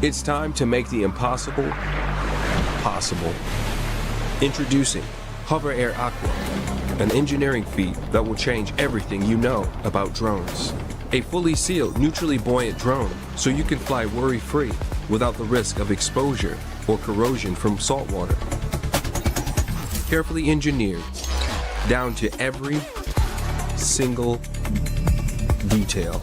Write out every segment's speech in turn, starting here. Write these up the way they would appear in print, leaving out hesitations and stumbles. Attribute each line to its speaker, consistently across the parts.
Speaker 1: It's time to make the impossible possible. Introducing HOVERAir Aqua, an engineering feat that will change everything you know about drones. A fully sealed, neutrally buoyant drone so you can fly worry-free without the risk of exposure or corrosion from salt water. Carefully engineered, down to every single detail.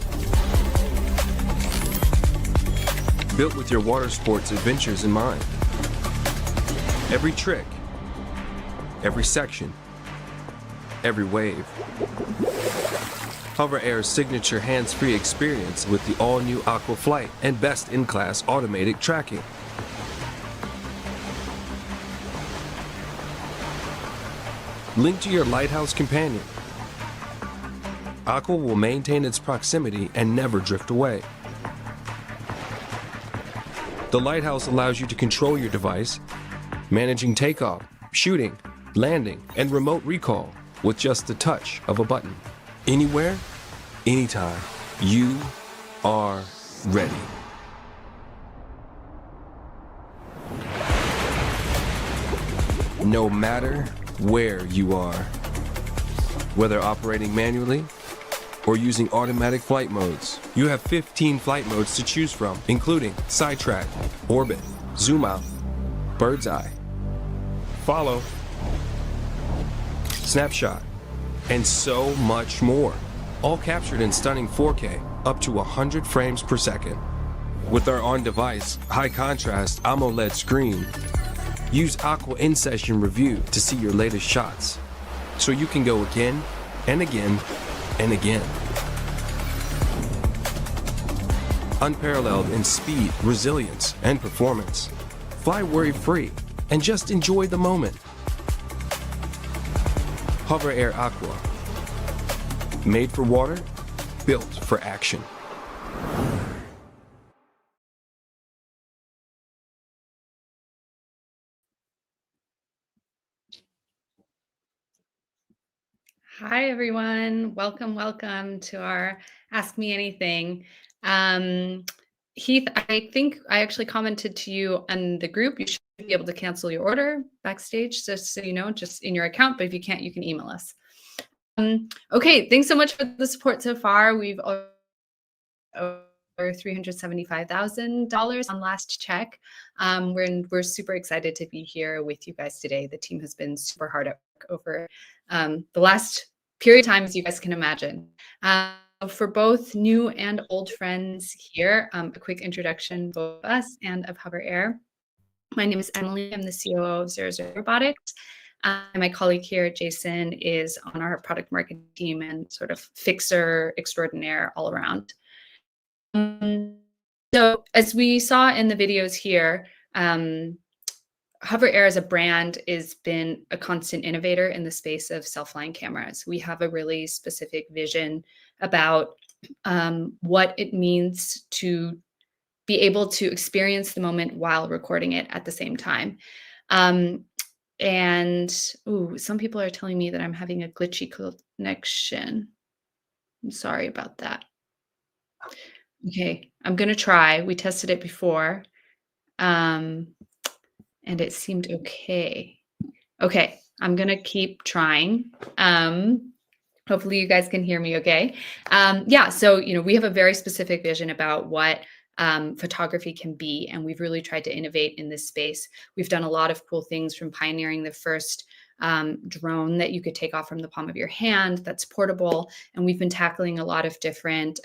Speaker 1: Built with your water sports adventures in mind. Every trick, every section, every wave. HOVERAir's signature hands-free experience with the all-new Aqua Flight and best-in-class automated tracking. Linked to your Lighthouse companion, Aqua will maintain its proximity and never drift away. The Lighthouse allows you to control your device, managing takeoff, shooting, landing, and remote recall with just the touch of a button. Anywhere, anytime, you are ready. No matter where you are, whether operating manually or using automatic flight modes. You have 15 flight modes to choose from, including sidetrack, orbit, zoom out, bird's eye, follow, snapshot, and so much more. All captured in stunning 4K, up to 100 frames per second. With our on-device, high-contrast AMOLED screen, use Aqua In-Session Review to see your latest shots, so you can go again and again and again. Unparalleled in speed, resilience, and performance. Fly worry-free and just enjoy the moment. HOVERAir Aqua. Made for water, built for action.
Speaker 2: Hi, everyone. Welcome to our Ask Me Anything. Heath, I think I actually commented to you on the group. You should be able to cancel your order backstage, just so you know, just in your account. But if you can't, you can email us. Okay, thanks so much for the support so far. We've over $375,000 on last check. We're super excited to be here with you guys today. The team has been super hard at work over the last period of time, as you guys can imagine. For both new and old friends here, a quick introduction both of us and of HOVERAir. My name is Emily. I'm the COO of 00 Robotics. My colleague here, Jason, is on our product marketing team and sort of fixer extraordinaire all around. So as we saw in the videos here, HOVERAir as a brand has been a constant innovator in the space of self-flying cameras. We have a really specific vision about what it means to be able to experience the moment while recording it at the same time. Some people are telling me that I'm having a glitchy connection. I'm sorry about that. Okay, I'm gonna try. We tested it before, and it seemed okay. Okay, I'm gonna keep trying. Hopefully you guys can hear me okay. Yeah, so we have a very specific vision about what photography can be, and we've really tried to innovate in this space. We've done a lot of cool things, from pioneering the first drone that you could take off from the palm of your hand that's portable, and we've been tackling a lot of different,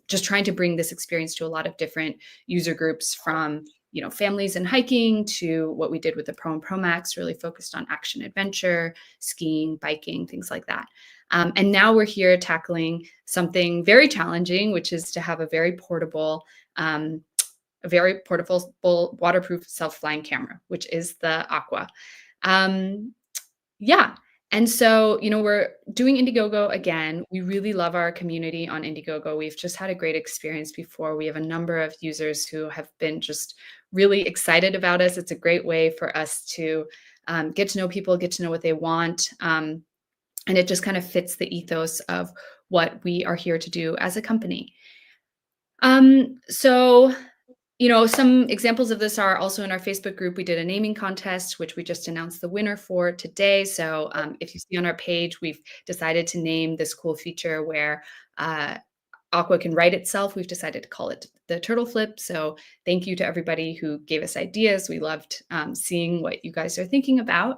Speaker 2: just trying to bring this experience to a lot of different user groups, from families and hiking to what we did with the Pro and Pro Max, really focused on action adventure, skiing, biking, things like that. And now we're here tackling something very challenging, which is to have a very portable waterproof self-flying camera, which is the Aqua. Yeah. And so, we're doing Indiegogo again. We really love our community on Indiegogo. We've just had a great experience before. We have a number of users who have been just really excited about us. It's a great way for us to get to know people, get to know what they want. And it just kind of fits the ethos of what we are here to do as a company. So Some examples of this are also in our Facebook group. We did a naming contest, which we just announced the winner for today. So if you see on our page, we've decided to name this cool feature where Aqua can write itself. We've decided to call it the turtle flip. So thank you to everybody who gave us ideas. We loved seeing what you guys are thinking about.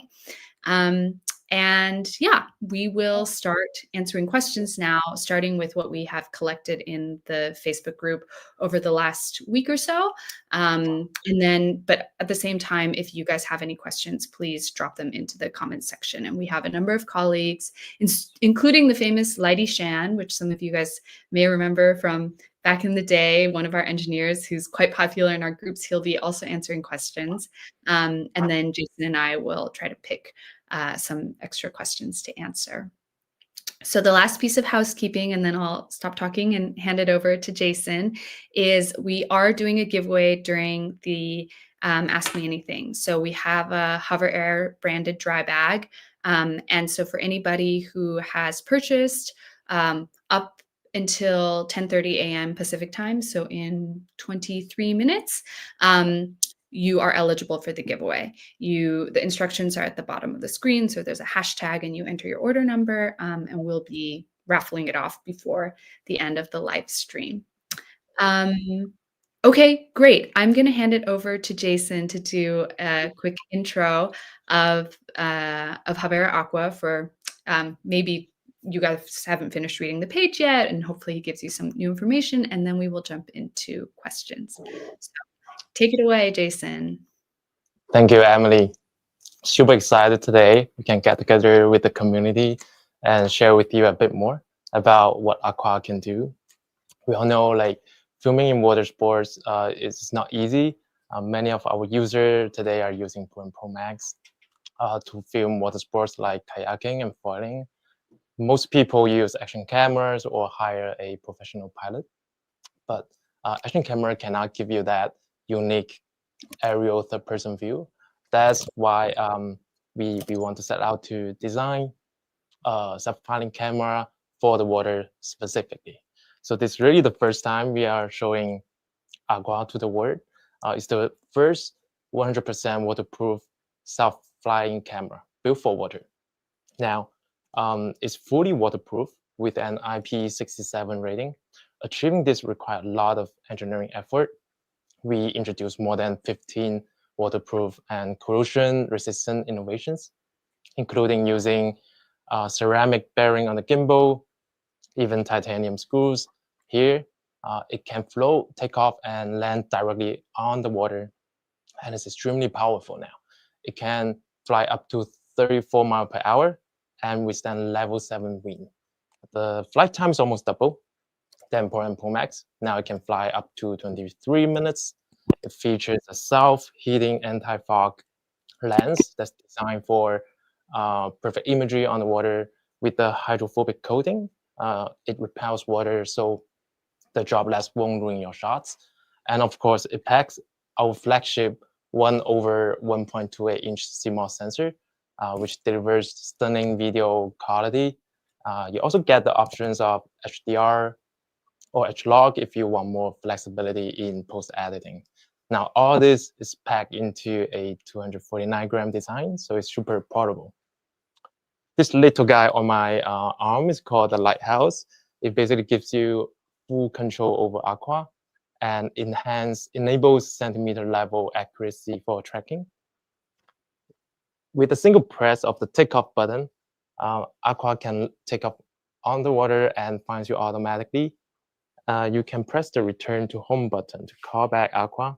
Speaker 2: And yeah, we will start answering questions now, starting with what we have collected in the Facebook group over the last week or so. But at the same time, if you guys have any questions, please drop them into the comments section. And we have a number of colleagues, including the famous Lighty Shan, which some of you guys may remember from back in the day, one of our engineers who's quite popular in our groups. He'll be also answering questions. And then Jason and I will try to pick some extra questions to answer. So the last piece of housekeeping, and then I'll stop talking and hand it over to Jason, is we are doing a giveaway during the Ask Me Anything. So we have a HOVERAir branded dry bag. And so for anybody who has purchased up until 10:30 a.m. Pacific time, so in 23 minutes, you are eligible for the giveaway. The instructions are at the bottom of the screen. So there's a hashtag and you enter your order number, and we'll be raffling it off before the end of the live stream. Okay, great. I'm going to hand it over to Jason to do a quick intro of HOVERAir Aqua for maybe you guys haven't finished reading the page yet, and hopefully he gives you some new information, and then we will jump into questions. So, take it away, Jason.
Speaker 3: Thank you, Emily. Super excited today. We can get together with the community and share with you a bit more about what Aqua can do. We all know like filming in water sports is not easy. Many of our users today are using Pro Max to film water sports like kayaking and foiling. Most people use action cameras or hire a professional pilot, but action camera cannot give you that unique aerial third-person view. That's why we want to set out to design a self-filing camera for the water specifically. So this is really the first time we are showing Aqua to the world. It's the first 100% waterproof self-flying camera built for water. Now, it's fully waterproof with an IP67 rating. Achieving this requires a lot of engineering effort. We introduced more than 15 waterproof and corrosion-resistant innovations, including using ceramic bearing on the gimbal, even titanium screws. Here, it can float, take off, and land directly on the water, and it's extremely powerful now. It can fly up to 34 miles per hour and withstand level 7 wind. The flight time is almost double than Pro Max. Now it can fly up to 23 minutes. It features a self-heating anti-fog lens that's designed for perfect imagery on the water with the hydrophobic coating. It repels water, so the droplets won't ruin your shots. And of course, it packs our flagship 1/1.28-inch CMOS sensor, which delivers stunning video quality. You also get the options of HDR or HLog if you want more flexibility in post-editing. Now, all this is packed into a 249-gram design, so it's super portable. This little guy on my arm is called the Lighthouse. It basically gives you full control over Aqua and enables centimeter level accuracy for tracking. With a single press of the takeoff button, Aqua can take off on the water and finds you automatically. You can press the return to home button to call back Aqua,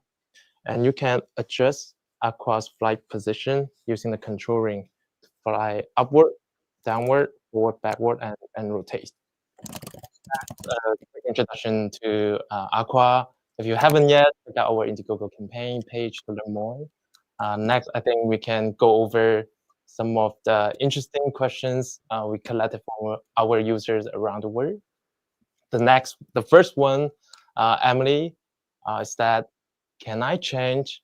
Speaker 3: and you can adjust Aqua's flight position using the control ring to fly upward, downward, forward, backward, and rotate. That's a quick introduction to Aqua. If you haven't yet, check out our Indiegogo campaign page to learn more. Next, I think we can go over some of the interesting questions we collected from our users around the world. The first one, Emily, is that, can I change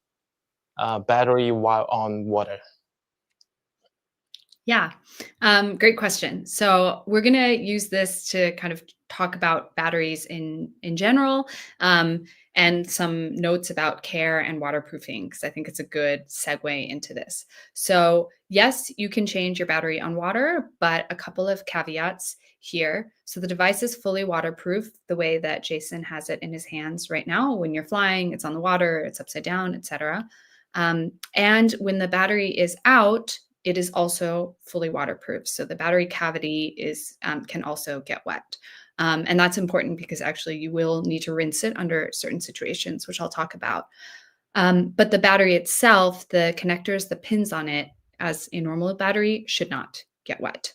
Speaker 3: battery while on water?
Speaker 2: Yeah, great question. So we're gonna use this to kind of talk about batteries in general, and some notes about care and waterproofing, because I think it's a good segue into this. So yes, you can change your battery on water, but a couple of caveats here. So the device is fully waterproof, the way that Jason has it in his hands right now. When you're flying, it's on the water, it's upside down, etc. And when the battery is out, it is also fully waterproof. So the battery cavity is can also get wet. And that's important because actually you will need to rinse it under certain situations, which I'll talk about. But the battery itself, the connectors, the pins on it, as a normal battery, should not get wet.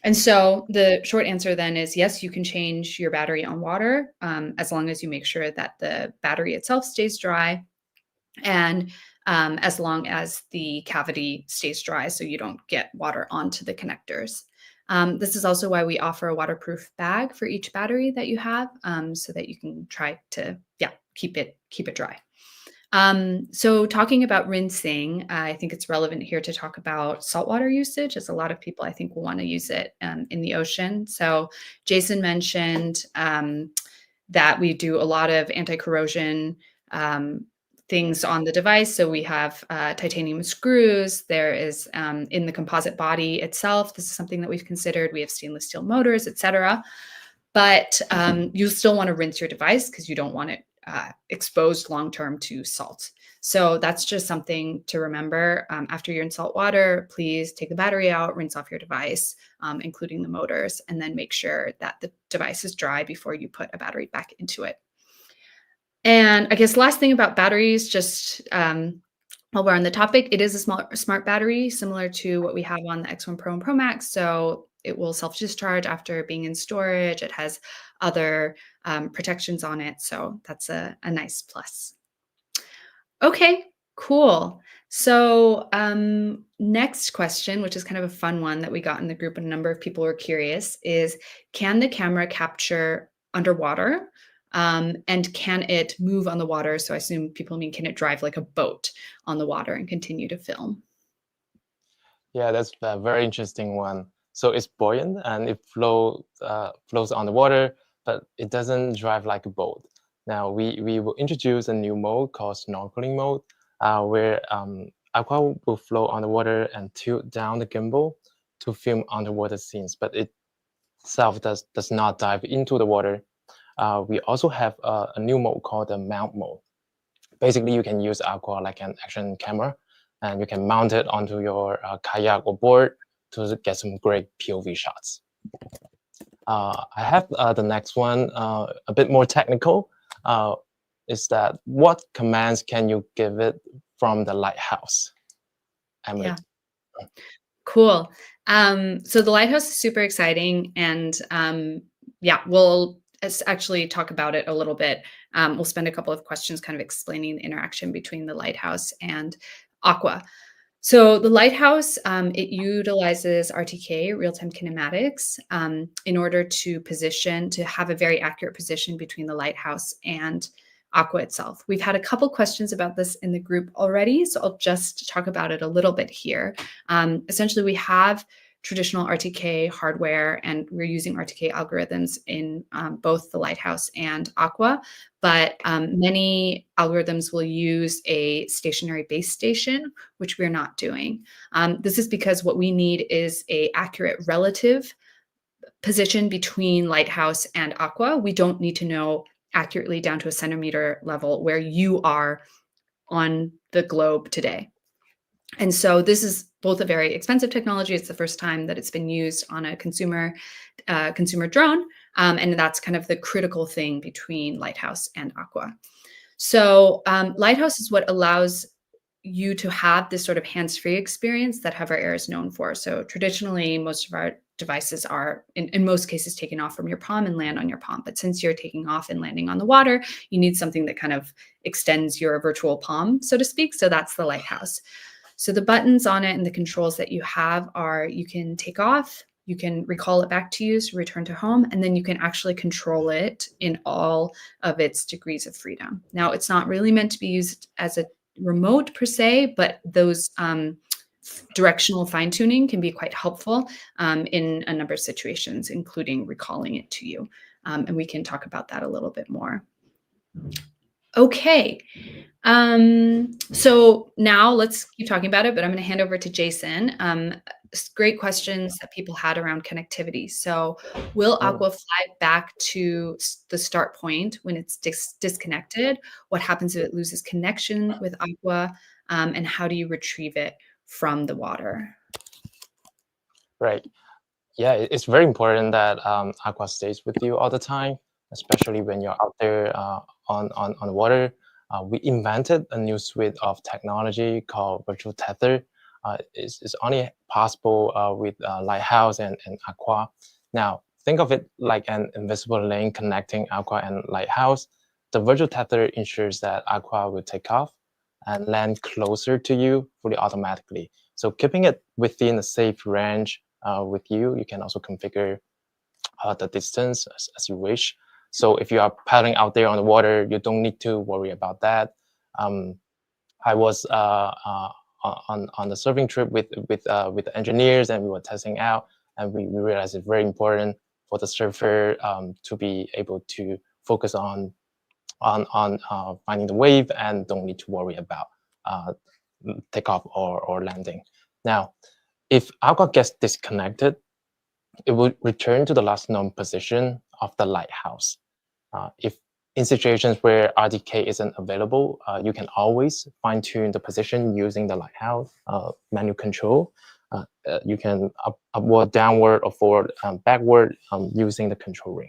Speaker 2: And so the short answer then is yes, you can change your battery on water, as long as you make sure that the battery itself stays dry, and as long as the cavity stays dry so you don't get water onto the connectors. This is also why we offer a waterproof bag for each battery that you have, so that you can try to keep it dry. So talking about rinsing, I think it's relevant here to talk about saltwater usage, as a lot of people I think will want to use it in the ocean. So Jason mentioned that we do a lot of anti-corrosion things on the device. So we have titanium screws. There is in the composite body itself, this is something that we've considered. We have stainless steel motors, etc. But you still want to rinse your device because you don't want it exposed long-term to salt. So that's just something to remember. After you're in salt water, please take the battery out, rinse off your device, including the motors, and then make sure that the device is dry before you put a battery back into it. And I guess last thing about batteries, just while we're on the topic, it is a smart battery, similar to what we have on the X1 Pro and Pro Max. So it will self-discharge after being in storage. It has other protections on it. So that's a nice plus. Okay, cool. So next question, which is kind of a fun one that we got in the group and a number of people were curious, is can the camera capture underwater? And can it move on the water? So I assume people mean, can it drive like a boat on the water and continue to film?
Speaker 3: Yeah, that's a very interesting one. So it's buoyant and it flows on the water, but it doesn't drive like a boat. Now we will introduce a new mode called snorkeling mode, where Aqua will float on the water and tilt down the gimbal to film underwater scenes, but it itself does not dive into the water. We also have a new mode called the mount mode. Basically, you can use Aqua like an action camera, and you can mount it onto your kayak or board to get some great POV shots. I have the next one, a bit more technical, is that what commands can you give it from the lighthouse? Emily.
Speaker 2: Yeah. Cool. So the lighthouse is super exciting, and we'll actually talk about it a little bit. We'll spend a couple of questions kind of explaining the interaction between the lighthouse and Aqua. So the lighthouse, it utilizes RTK, real-time kinematics, in order to have a very accurate position between the lighthouse and Aqua itself. We've had a couple questions about this in the group already, so I'll just talk about it a little bit here. Essentially, we have traditional RTK hardware, and we're using RTK algorithms in both the lighthouse and Aqua, but many algorithms will use a stationary base station, which we're not doing. This is because what we need is an accurate relative position between lighthouse and Aqua. We don't need to know accurately down to a centimeter level where you are on the globe today. And so this is both a very expensive technology. It's the first time that it's been used on a consumer drone. And that's kind of the critical thing between Lighthouse and Aqua. So Lighthouse is what allows you to have this sort of hands-free experience that HOVERair is known for. So traditionally, most of our devices are, in most cases, taken off from your palm and land on your palm. But since you're taking off and landing on the water, you need something that kind of extends your virtual palm, so to speak. So that's the Lighthouse. So the buttons on it and the controls that you have are, you can take off, you can recall it back to use, return to home, and then you can actually control it in all of its degrees of freedom. Now, it's not really meant to be used as a remote per se, but those directional fine tuning can be quite helpful in a number of situations, including recalling it to you. And we can talk about that a little bit more. Okay. So now let's keep talking about it, but I'm going to hand over to Jason. Great questions that people had around connectivity. So will Aqua fly back to the start point when it's disconnected? What happens if it loses connection with Aqua? And how do you retrieve it from the water?
Speaker 3: Right. Yeah, it's very important that Aqua stays with you all the time, especially when you're out there on water. We invented a new suite of technology called virtual tether. It's only possible with Lighthouse and Aqua. Now, think of it like an invisible lane connecting Aqua and Lighthouse. The virtual tether ensures that Aqua will take off and land closer to you fully automatically. So keeping it within a safe range with you, you can also configure the distance as you wish. So if you are paddling out there on the water, you don't need to worry about that. I was on the surfing trip with the engineers, and we were testing out, and we realized it's very important for the surfer to be able to focus on finding the wave and don't need to worry about takeoff or landing. Now, if Aqua gets disconnected, it will return to the last known position of the lighthouse. If in situations where RTK isn't available, you can always fine-tune the position using the lighthouse menu control. You can upward, downward, or forward, backward using the control ring.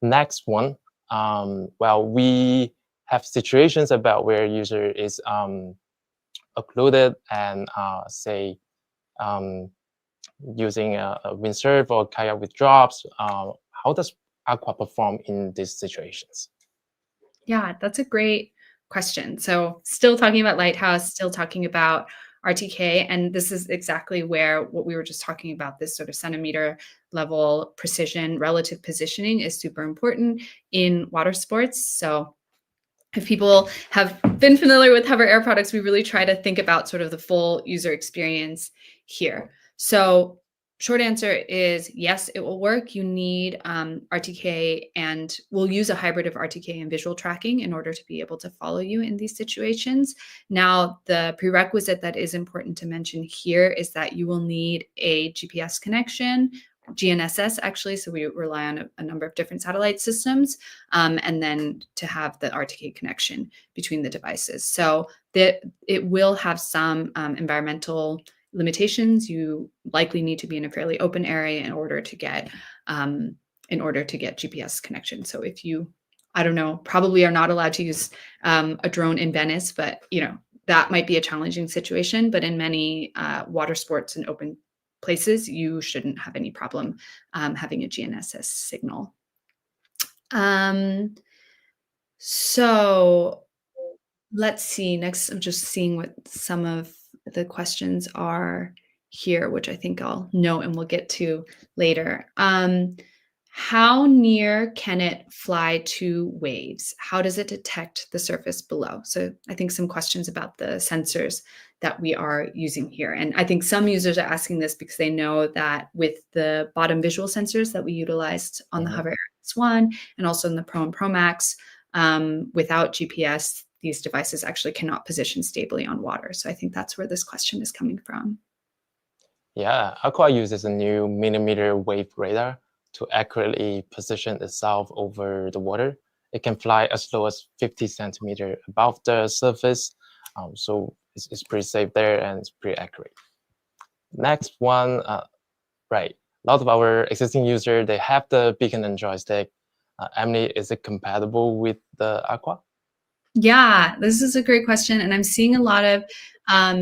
Speaker 3: Next one, well, we have situations about where user is occluded and say using a windsurf or kayak with drops. How does Aqua perform in these situations?
Speaker 2: Yeah, that's a great question. So still talking about Lighthouse, still talking about RTK, and this is exactly where what we were just talking about, this sort of centimeter level precision, relative positioning is super important in water sports. So if people have been familiar with HOVERAir products, we really try to think about sort of the full user experience here. So short answer is yes, it will work. You need RTK, and we'll use a hybrid of RTK and visual tracking in order to be able to follow you in these situations. Now, the prerequisite that is important to mention here is that you will need a GPS connection, GNSS actually, so we rely on a number of different satellite systems, and then to have the RTK connection between the devices. So that it will have some environmental limitations. You likely need to be in a fairly open area in order to get GPS connection. So if you, I don't know, probably are not allowed to use a drone in Venice, but that might be a challenging situation. But in many water sports and open places, you shouldn't have any problem having a GNSS signal. So let's see. Next, I'm just seeing what some of the questions are here, which I think I'll note and we'll get to later. How near can it fly to waves? How does it detect the surface below? So I think some questions about the sensors that we are using here. And I think some users are asking this because they know that with the bottom visual sensors that we utilized on the HOVERAir X1 and also in the Pro and Pro Max, without GPS, these devices actually cannot position stably on water. So I think that's where this question is coming from.
Speaker 3: Yeah, Aqua uses a new millimeter wave radar to accurately position itself over the water. It can fly as low as 50 centimeters above the surface. So it's pretty safe there and it's pretty accurate. Next one, right. A lot of our existing users, they have the beacon and joystick. Emily, is it compatible with the Aqua?
Speaker 2: Yeah, this is a great question. And I'm seeing a lot of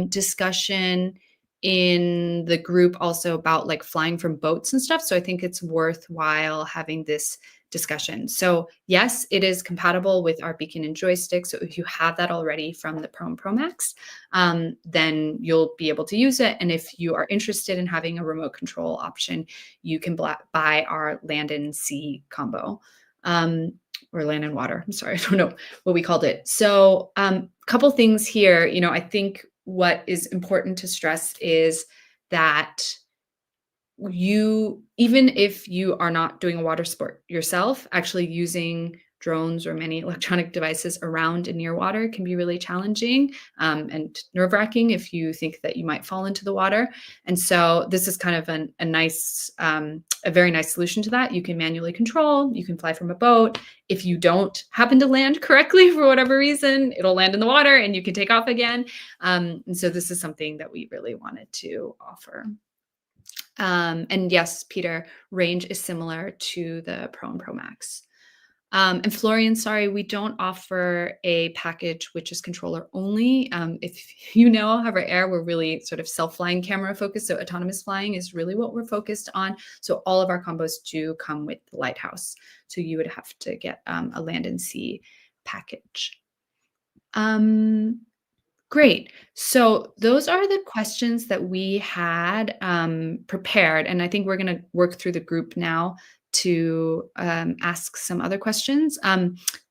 Speaker 2: discussion in the group also about like flying from boats and stuff. So I think it's worthwhile having this discussion. So yes, it is compatible with our beacon and joystick. So if you have that already from the Pro and Pro Max, then you'll be able to use it. And if you are interested in having a remote control option, you can buy our land and sea combo. Or land and water. I'm sorry, I don't know what we called it. So couple things here. I think what is important to stress is that even if you are not doing a water sport yourself, actually using drones or many electronic devices around and near water can be really challenging, and nerve-wracking if you think that you might fall into the water. And so this is kind of a very nice solution to that. You can manually control, you can fly from a boat. If you don't happen to land correctly for whatever reason, it'll land in the water and you can take off again. And so this is something that we really wanted to offer. And yes, Peter, range is similar to the Pro and Pro Max. And Florian, sorry, we don't offer a package which is controller only. If you know HOVERAir, we're really sort of self-flying camera focused. So autonomous flying is really what we're focused on. So all of our combos do come with the Lighthouse. So you would have to get a land and sea package. Great. So those are the questions that we had prepared. And I think we're going to work through the group now to ask some other questions.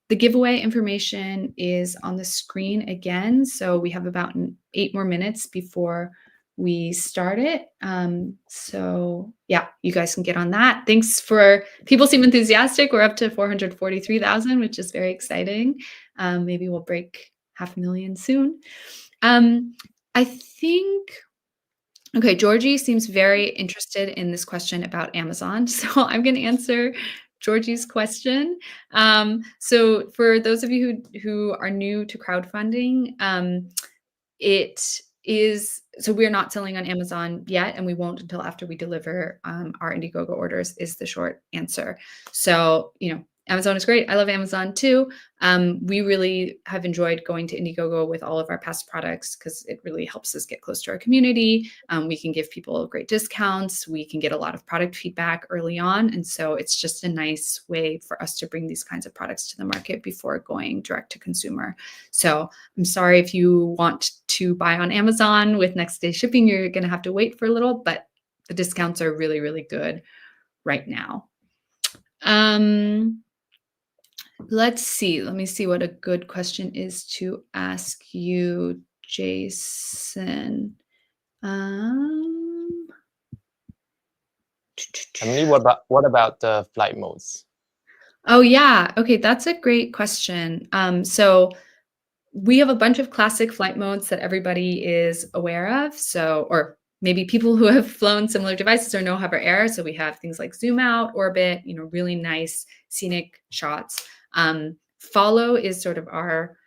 Speaker 2: The giveaway information is on the screen again. So we have about 8 more minutes before we start it. So yeah, you guys can get on that. Thanks for people seem enthusiastic. We're up to 443,000, which is very exciting. Maybe we'll break 500,000 soon. I think, okay, Georgie seems very interested in this question about Amazon. So I'm going to answer Georgie's question. So for those of you who are new to crowdfunding, so we're not selling on Amazon yet, and we won't until after we deliver our Indiegogo orders is the short answer. So, Amazon is great. I love Amazon too. We really have enjoyed going to Indiegogo with all of our past products because it really helps us get close to our community. We can give people great discounts. We can get a lot of product feedback early on. And so it's just a nice way for us to bring these kinds of products to the market before going direct to consumer. So I'm sorry if you want to buy on Amazon with next day shipping, you're going to have to wait for a little, but the discounts are really, really good right now. Let's see. Let me see what a good question is to ask you, Jason.
Speaker 3: Emily, what about the flight modes?
Speaker 2: Oh yeah. Okay, that's a great question. So we have a bunch of classic flight modes that everybody is aware of. So, or maybe people who have flown similar devices or know HOVERAir. So we have things like zoom out, orbit, really nice scenic shots. Follow is sort of our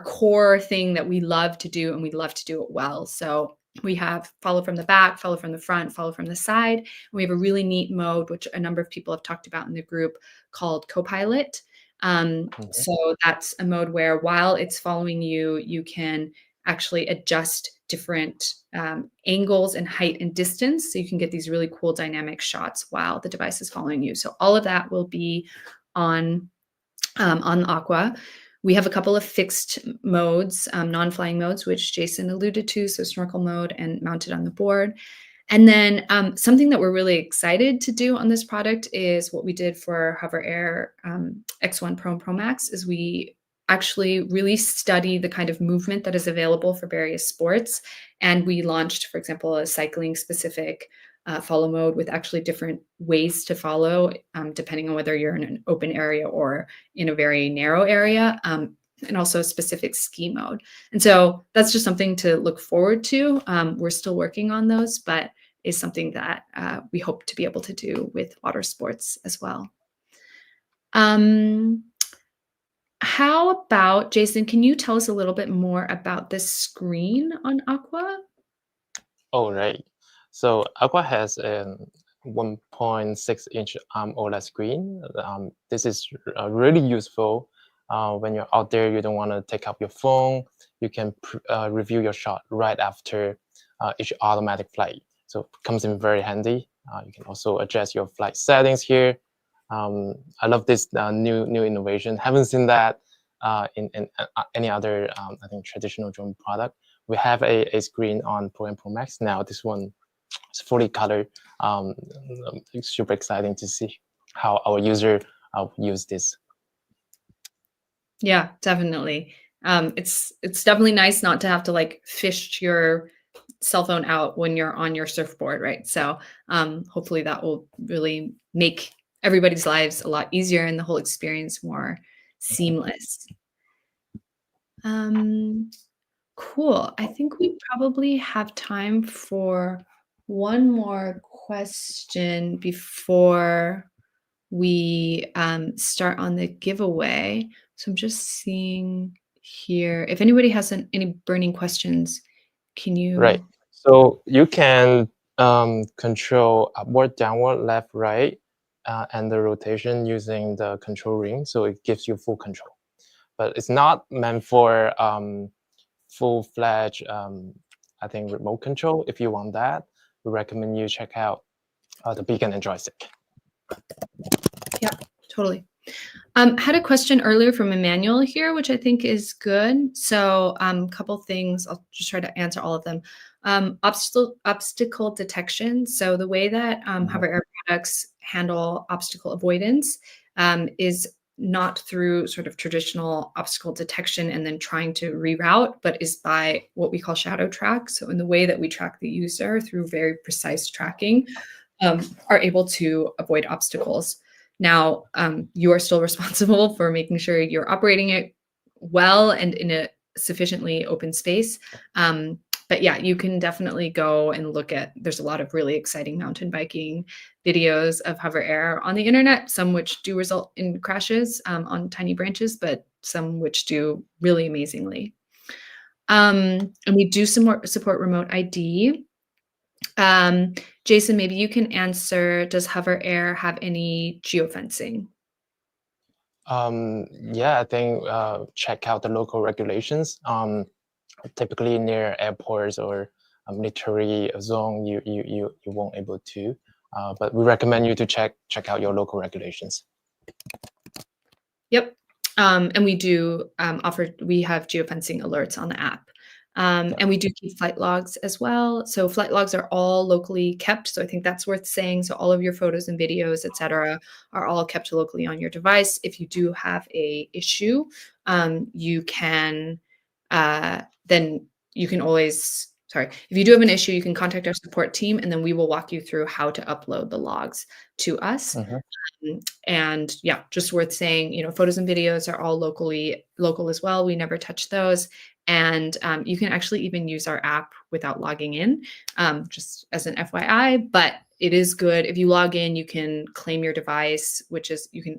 Speaker 2: core thing that we love to do, and we love to do it well. So we have follow from the back, follow from the front, follow from the side. And we have a really neat mode, which a number of people have talked about in the group, called Copilot. So that's a mode where while it's following you, you can actually adjust different angles and height and distance. So you can get these really cool dynamic shots while the device is following you. So all of that will be on Aqua. We have a couple of fixed modes, non-flying modes, which Jason alluded to, so snorkel mode and mounted on the board. And then something that we're really excited to do on this product is what we did for HOVERAir X1 Pro and Pro Max, is we actually really study the kind of movement that is available for various sports. And we launched, for example, a cycling specific follow mode with actually different ways to follow, depending on whether you're in an open area or in a very narrow area, and also a specific ski mode. And so that's just something to look forward to. We're still working on those, but is something that we hope to be able to do with water sports as well. How about, Jason, can you tell us a little bit more about the screen on Aqua?
Speaker 3: Oh, right. So Aqua has a 1.6-inch OLED screen. This is really useful when you're out there. You don't want to take up your phone. You can review your shot right after each automatic flight. So it comes in very handy. You can also adjust your flight settings here. I love this new innovation. Haven't seen that in any other, I think, traditional drone product. We have a screen on Pro and Pro Max now. This one is fully colored. It's super exciting to see how our user use this.
Speaker 2: Yeah, definitely. It's definitely nice not to have to like fish your cell phone out when you're on your surfboard, right? So hopefully that will really make everybody's lives a lot easier and the whole experience more seamless. Cool. I think we probably have time for one more question before we start on the giveaway. So I'm just seeing here if anybody has any burning questions. Can
Speaker 3: Right.
Speaker 2: you?
Speaker 3: So you can control upward, downward, left, right, and the rotation using the control ring. So it gives you full control. But it's not meant for full-fledged, I think, remote control. If you want that, we recommend you check out the beacon and joystick.
Speaker 2: Yeah, totally. Had a question earlier from Emmanuel here, which I think is good. So couple things, I'll just try to answer all of them. Obstacle detection. So the way that HOVERAir products handle obstacle avoidance is not through sort of traditional obstacle detection and then trying to reroute, but is by what we call shadow track. So in the way that we track the user through very precise tracking, are able to avoid obstacles. Now, you are still responsible for making sure you're operating it well and in a sufficiently open space. But yeah, you can definitely go and look at, there's a lot of really exciting mountain biking videos of HOVERAir on the internet, some which do result in crashes on tiny branches, but some which do really amazingly. And we do support remote ID. Jason, maybe you can answer, does HOVERAir have any geofencing?
Speaker 3: Yeah, I think check out the local regulations. Typically near airports or a military zone, you won't able to. But we recommend you to check out your local regulations.
Speaker 2: Yep. And we do we have geofencing alerts on the app. And we do keep flight logs as well. So flight logs are all locally kept. So I think that's worth saying. So all of your photos and videos, et cetera, are all kept locally on your device. If you do have a issue, you can then you can always, if you do have an issue, you can contact our support team and then we will walk you through how to upload the logs to us. And yeah, just worth saying, photos and videos are all local as well. We never touch those. And you can actually even use our app without logging in, just as an FYI. But it is good if you log in, you can claim your device, which is you can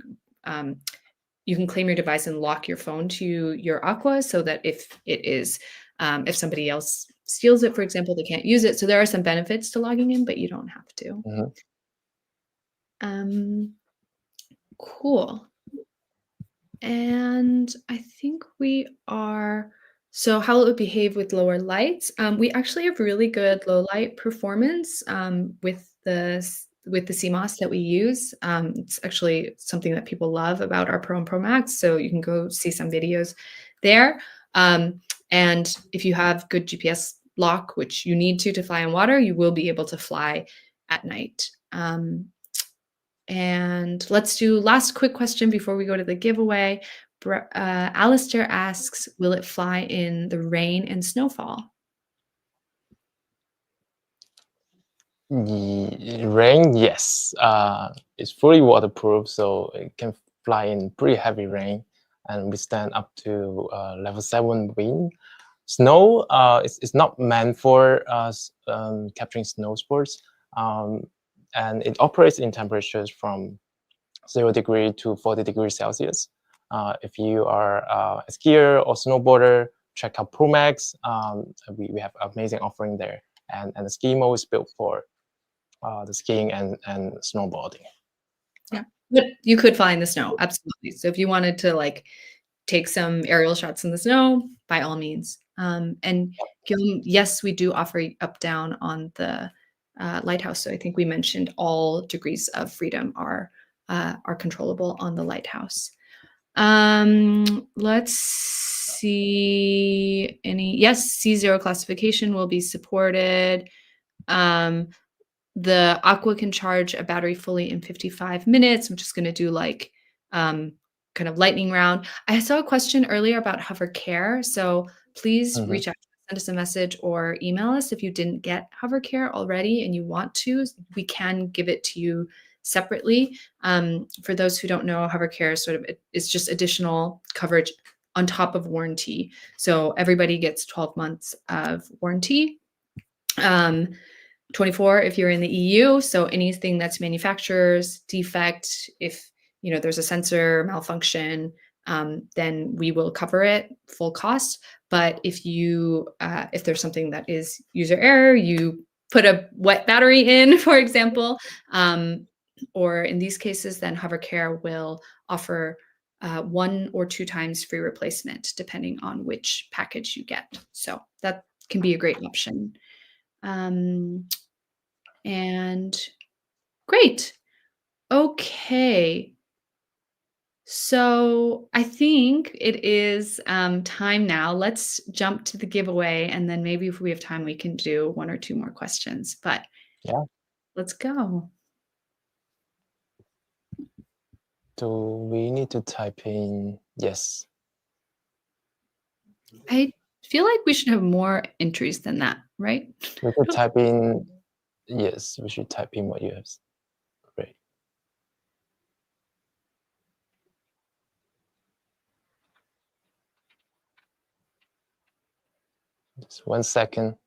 Speaker 2: claim your device and lock your phone to your Aqua, so that if somebody else steals it, for example, they can't use it. So there are some benefits to logging in, but you don't have to. Cool. And I think we are, so how it would behave with lower lights. We actually have really good low light performance with the CMOS that we use. It's actually something that people love about our Pro and Pro Max. So you can go see some videos there. And if you have good GPS lock, which you need to fly on water, you will be able to fly at night. And let's do last quick question before we go to the giveaway. Alistair asks, will it fly in the rain and snowfall?
Speaker 3: Rain, yes. It's fully waterproof, so it can fly in pretty heavy rain and withstand up to level 7 wind. Snow, it's not meant for capturing snow sports. And it operates in temperatures from 0 degree to 40 degrees Celsius. If you are a skier or snowboarder, check out Pro Max. We have amazing offering there. And the ski mode is built for the skiing and snowboarding.
Speaker 2: Yeah, but you could fly in the snow, absolutely. So if you wanted to take some aerial shots in the snow, by all means. And Gilliam, yes, we do offer up down on the lighthouse. So I think we mentioned all degrees of freedom are controllable on the lighthouse. Let's see yes, C0 classification will be supported. The Aqua can charge a battery fully in 55 minutes. I'm just going to do kind of lightning round. I saw a question earlier about HOVERAir, so please
Speaker 3: Mhm.
Speaker 2: reach out, send us a message or email us if you didn't get HOVERAir already and you want to. We can give it to you separately. For those who don't know, HOVERAir is it's just additional coverage on top of warranty. So everybody gets 12 months of warranty. 24 if you're in the EU. So anything that's manufacturer's defect, if there's a sensor malfunction, then we will cover it full cost. But if there's something that is user error, you put a wet battery in, for example, or in these cases, then HOVERAir will offer 1 or 2 times free replacement, depending on which package you get. So that can be a great option. And great. Okay. So I think it is time now. Let's jump to the giveaway, and then maybe if we have time, we can do 1 or 2 more questions. But
Speaker 3: Yeah.
Speaker 2: let's go.
Speaker 3: Do we need to type in yes?
Speaker 2: I feel like we should have more entries than that, right?
Speaker 3: We could type in yes. We should type in what you have. Great. Just 1 second.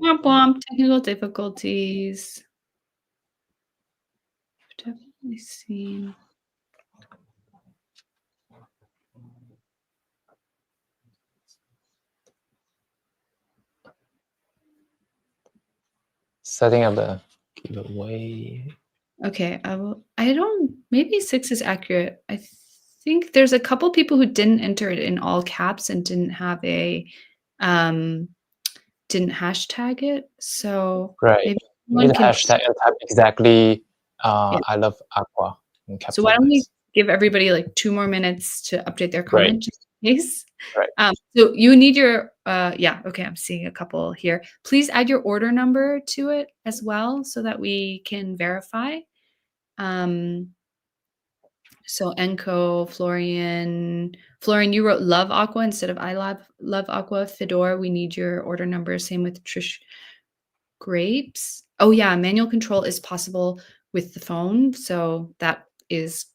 Speaker 2: Womp womp, technical difficulties. I've definitely seen.
Speaker 3: Setting up the giveaway.
Speaker 2: Okay, maybe 6 is accurate. I think there's a couple people who didn't enter it in all caps and didn't hashtag it. So
Speaker 3: Right.
Speaker 2: maybe
Speaker 3: You
Speaker 2: someone
Speaker 3: need a
Speaker 2: can.
Speaker 3: hashtag and type exactly
Speaker 2: Yeah.
Speaker 3: I love Aqua in
Speaker 2: So why don't we
Speaker 3: capitalize.
Speaker 2: give everybody like 2 more minutes to update their
Speaker 3: Right.
Speaker 2: comment just in case.
Speaker 3: Right.
Speaker 2: So you need your yeah, okay, I'm seeing a couple here. Please add your order number to it as well so that we can verify. So Enco, Florian, you wrote Love Aqua instead of I Love Aqua. Fedor, we need your order number. Same with Trish Grapes. Oh yeah, manual control is possible with the phone. So that is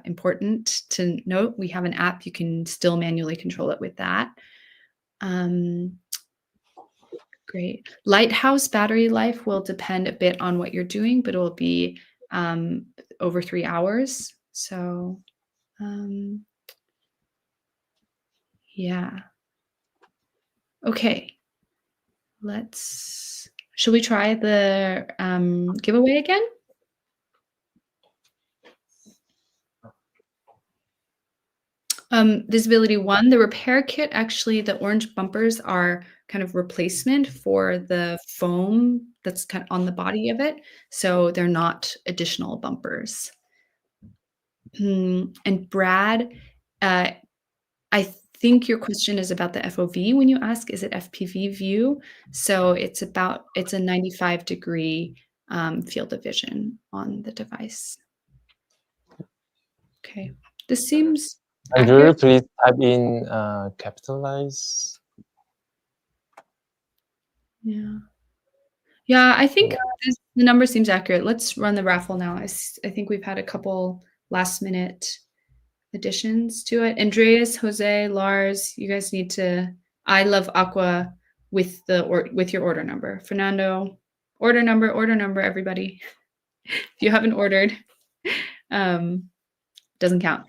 Speaker 2: important to note. We have an app. You can still manually control it with that. Great. Lighthouse battery life will depend a bit on what you're doing, but it will be over 3 hours. So yeah. Okay. Shall we try the giveaway again? Visibility 1, the repair kit, actually, the orange bumpers are kind of replacement for the foam that's kind of on the body of it. So they're not additional bumpers. And Brad, I think your question is about the FOV when you ask, is it FPV view? So it's a 95-degree field of vision on the device. Okay, this seems
Speaker 3: Andrew,
Speaker 2: accurate.
Speaker 3: please type in capitalize.
Speaker 2: Yeah. Yeah, I think the number seems accurate. Let's run the raffle now. I think we've had a couple last-minute additions to it. Andreas, Jose, Lars, you guys need to I Love Aqua with your order number. Fernando, order number, everybody. If you haven't ordered, doesn't count.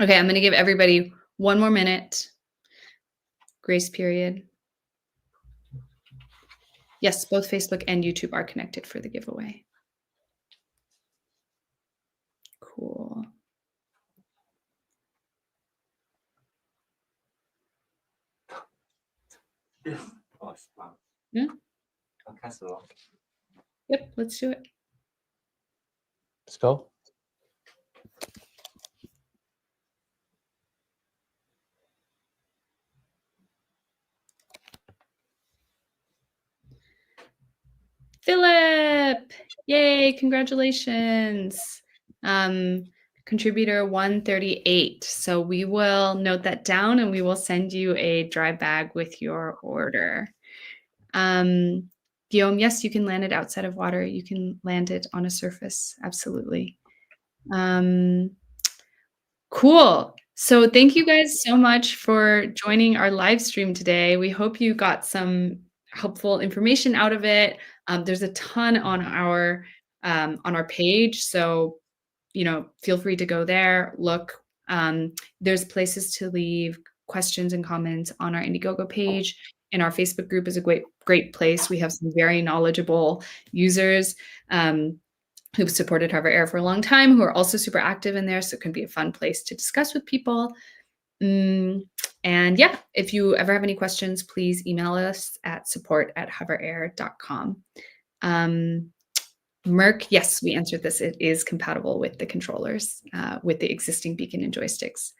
Speaker 2: Okay, I'm going to give everybody 1 more minute. Grace period. Yes, both Facebook and YouTube are connected for the giveaway. Cool. Yeah. Yep, let's do it.
Speaker 3: Let's go.
Speaker 2: Yay, congratulations. Contributor 138. So we will note that down and we will send you a dry bag with your order. Guillaume, yes, you can land it outside of water. You can land it on a surface. Absolutely. Cool. So thank you guys so much for joining our live stream today. We hope you got some helpful information out of it. There's a ton on our page, so feel free to go there, look. There's places to leave questions and comments on our Indiegogo page, and our Facebook group is a great place. We have some very knowledgeable users who've supported HOVERAir for a long time, who are also super active in there, so it can be a fun place to discuss with people. And yeah, if you ever have any questions, please email us at support@hoverair.com. Merck, yes, we answered this. It is compatible with the controllers, with the existing beacon and joysticks.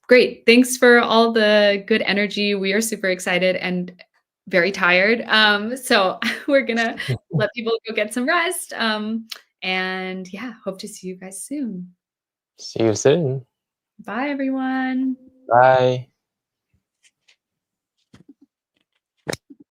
Speaker 2: Great. Thanks for all the good energy. We are super excited and very tired. So we're going to let people go get some rest. And yeah, hope to see you guys soon.
Speaker 3: See you soon.
Speaker 2: Bye, everyone.
Speaker 3: Bye.